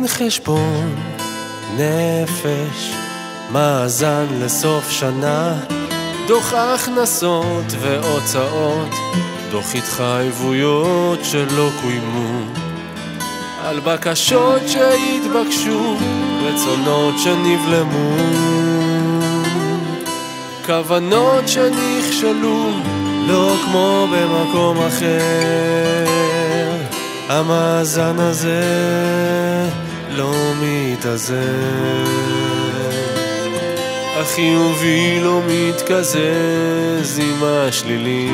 מין חשבון נפש, מאזן לסוף שנה, דוח הכנסות והוצאות, דוח התחייבויות שלא קוימו, על בקשות שהתבקשו, רצונות שנבלמו, כוונות שנכשלו, לא כמו במקום אחר. המאזן הזה לא מתאזן, החיובי לא מתקזז עם השלילי,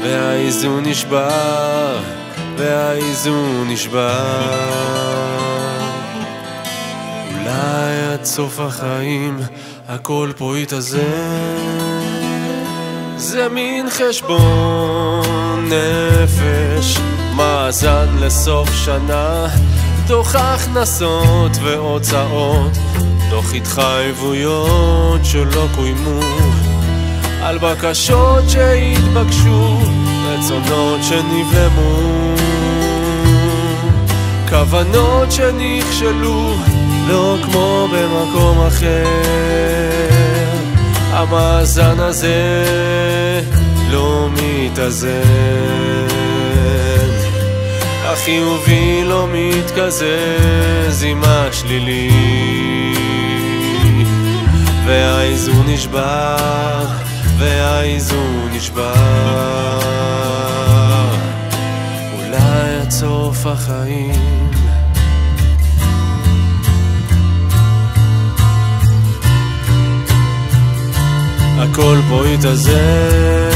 והאיזון נשבר, והאיזון נשבר. אולי עד סוף החיים הכל פה יתאזן. זה מין חשבון נפש, מאזן לסוף שנה, דוח הכנסות והוצאות, דוח התחייבויות שלא קוימו, על בקשות שהתבקשו, רצונות שנבלמו, כוונות שנכשלו, לא כמו במקום אחר. המאזן הזה לא מתאזן, החיובי לא מתקזז עם השלילי, והאיזון נשבר, והאיזון נשבר. אולי עד סוף החיים הכל פה יתאזן.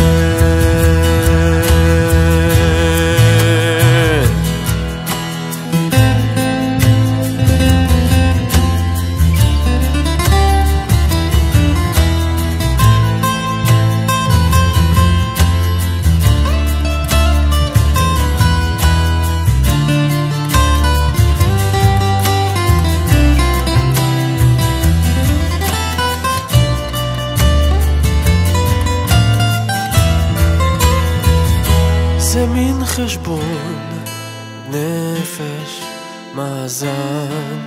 זה מין חשבון נפש, מאזן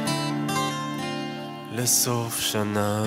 לסוף שנה.